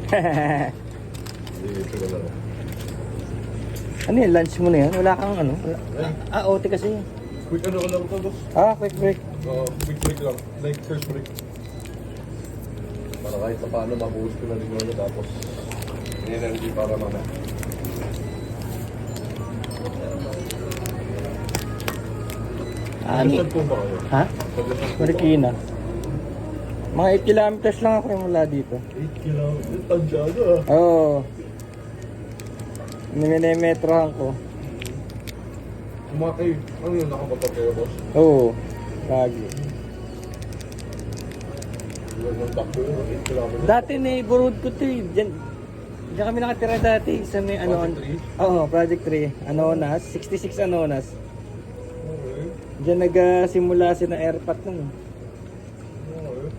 Dito ka lang. Ano yun, lunch mo na yan? Wala kang ano? Wala. OT kasi. Quick ano ka lang ito, boss? Quick break. Quick break lang. Like first break. Para kahit pa paano mabuhos ko na rin yun. Tapos, energy para mamaya. Ani. Saan po ba kayo? Ha? Saan po Marikina. Mga 8 kilometers lang ako yung mula dito. 8 kilometers. Tansyado ah. Oo. Minimetrohan ko. Sumakay. Ano yun? Nakamotor kayo, boss? Oo. Lagi. Ilan yung takbo yun? 8 kilometers. Dati neighborhood ko to eh. Diyan kami nakatira dati sa may ano. Project 3? Oo, Project 3. Anonas. 66 Anonas. Okay. Diyan nagsimula si na airpat nun. Okay.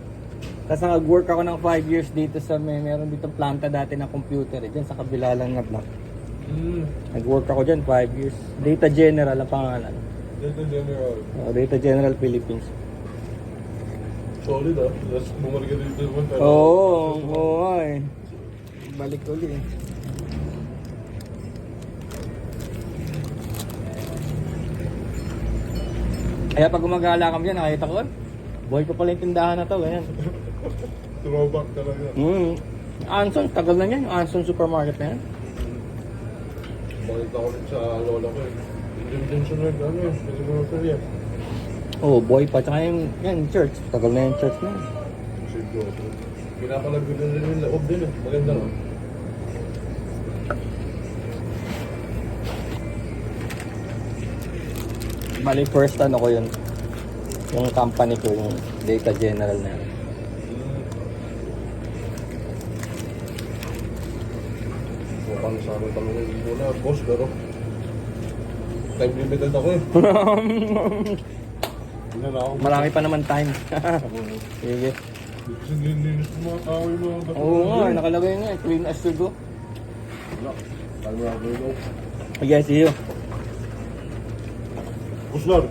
Tapos nag-work ako ng 5 years dito sa meron dito planta dati na computer. Diyan sa kabila lang na block. Nag-work ako dyan 5 years. Data General ang pangalan. Data General. Data General Philippines. Solid ah. Tapos bumalik ka dito naman. Oo eh. Balik ulit eh. Kaya pag gumagala kami dyan, nakita ko, boy ko pala yung tindahan na to, ganyan. Throwback talaga. Anson, tagal na yan, yung Anson supermarket na yan. Bakit ako rin sa lola ko eh. Indian Johnson rin, ano yun? Pwede mo na yan. Boy pa, tsaka yung yan, church. Tagal na yung church na yan. Siguro. Pinapalagod na rin yung loob din eh. Maganda no? Bali, first ano ko yun. Yung company ko, yung Data General na yan. Mukhang sa amin tanongin muna, boss, pero time limited ako eh. Hindi na ako. Marami pa naman time. Sige. Kasi nilinis ko mga tao yung mga bato. Oo nga, nakalagay nga, clean as you go. Wala. Tayo mo na ako. Okay, see you. Boss Lord.